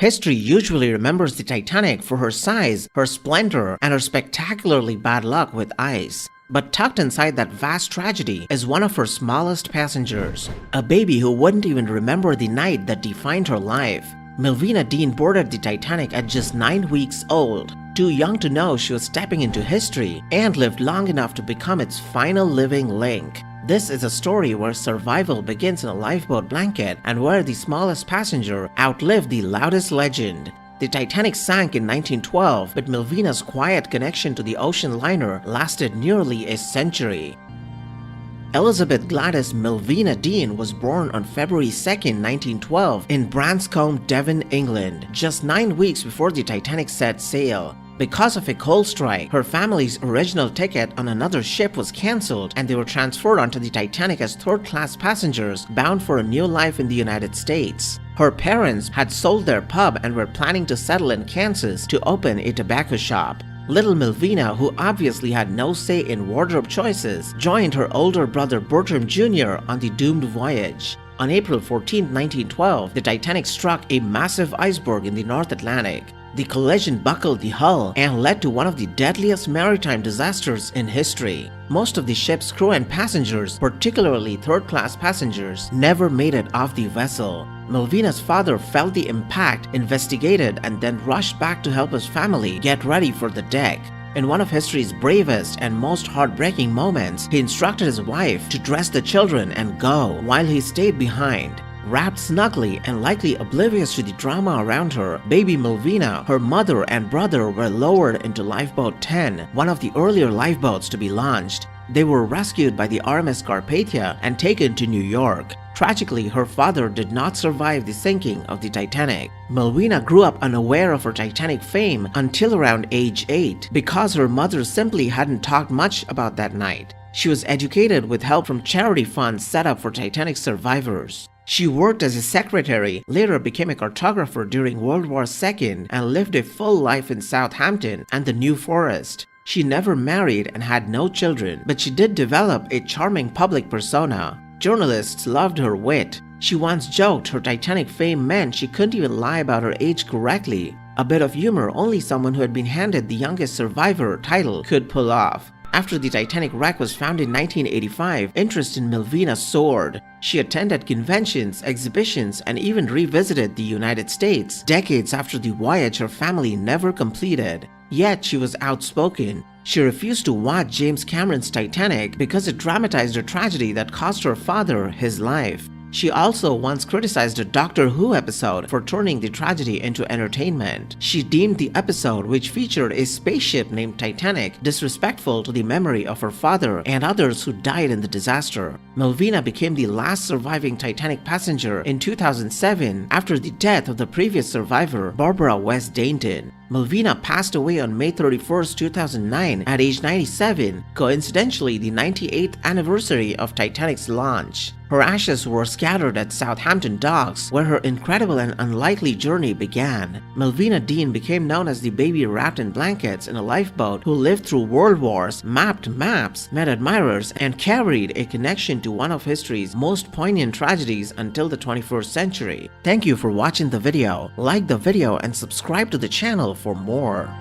History usually remembers the Titanic for her size, her splendor, and her spectacularly bad luck with ice. But tucked inside that vast tragedy is one of her smallest passengers, a baby who wouldn't even remember the night that defined her life. Millvina Dean boarded the Titanic at just 9 weeks old, too young to know she was stepping into history, and lived long enough to become its final living link. This is a story where survival begins in a lifeboat blanket and where the smallest passenger outlived the loudest legend. The Titanic sank in 1912, but Millvina's quiet connection to the ocean liner lasted nearly a century. Elizabeth Gladys Millvina Dean was born on February 2, 1912 in Branscombe, Devon, England, just 9 weeks before the Titanic set sail. Because of a coal strike, her family's original ticket on another ship was cancelled and they were transferred onto the Titanic as third-class passengers bound for a new life in the United States. Her parents had sold their pub and were planning to settle in Kansas to open a tobacco shop. Little Millvina, who obviously had no say in wardrobe choices, joined her older brother Bertram Jr. on the doomed voyage. On April 14, 1912, the Titanic struck a massive iceberg in the North Atlantic. The collision buckled the hull and led to one of the deadliest maritime disasters in history. Most of the ship's crew and passengers, particularly third-class passengers, never made it off the vessel. Millvina's father felt the impact, investigated, and then rushed back to help his family get ready for the deck. In one of history's bravest and most heartbreaking moments, he instructed his wife to dress the children and go while he stayed behind. Wrapped snugly and likely oblivious to the drama around her, baby Millvina, her mother and brother were lowered into Lifeboat 10, one of the earlier lifeboats to be launched. They were rescued by the RMS Carpathia and taken to New York. Tragically, her father did not survive the sinking of the Titanic. Millvina grew up unaware of her Titanic fame until around age 8 because her mother simply hadn't talked much about that night. She was educated with help from charity funds set up for Titanic survivors. She worked as a secretary, later became a cartographer during World War II, and lived a full life in Southampton and the New Forest. She never married and had no children, but she did develop a charming public persona. Journalists loved her wit. She once joked her Titanic fame meant she couldn't even lie about her age correctly, a bit of humor only someone who had been handed the youngest survivor title could pull off. After the Titanic wreck was found in 1985, interest in Millvina soared. She attended conventions, exhibitions, and even revisited the United States decades after the voyage her family never completed. Yet she was outspoken. She refused to watch James Cameron's Titanic because it dramatized a tragedy that cost her father his life. She also once criticized a Doctor Who episode for turning the tragedy into entertainment. She deemed the episode, which featured a spaceship named Titanic, disrespectful to the memory of her father and others who died in the disaster. Millvina became the last surviving Titanic passenger in 2007 after the death of the previous survivor, Barbara West Dainton. Millvina passed away on May 31, 2009 at age 97, coincidentally the 98th anniversary of Titanic's launch. Her ashes were scattered at Southampton docks, where her incredible and unlikely journey began. Millvina Dean became known as the baby wrapped in blankets in a lifeboat who lived through world wars, mapped maps, met admirers, and carried a connection to one of history's most poignant tragedies until the 21st century. Thank you for watching the video. Like the video and subscribe to the channel for more.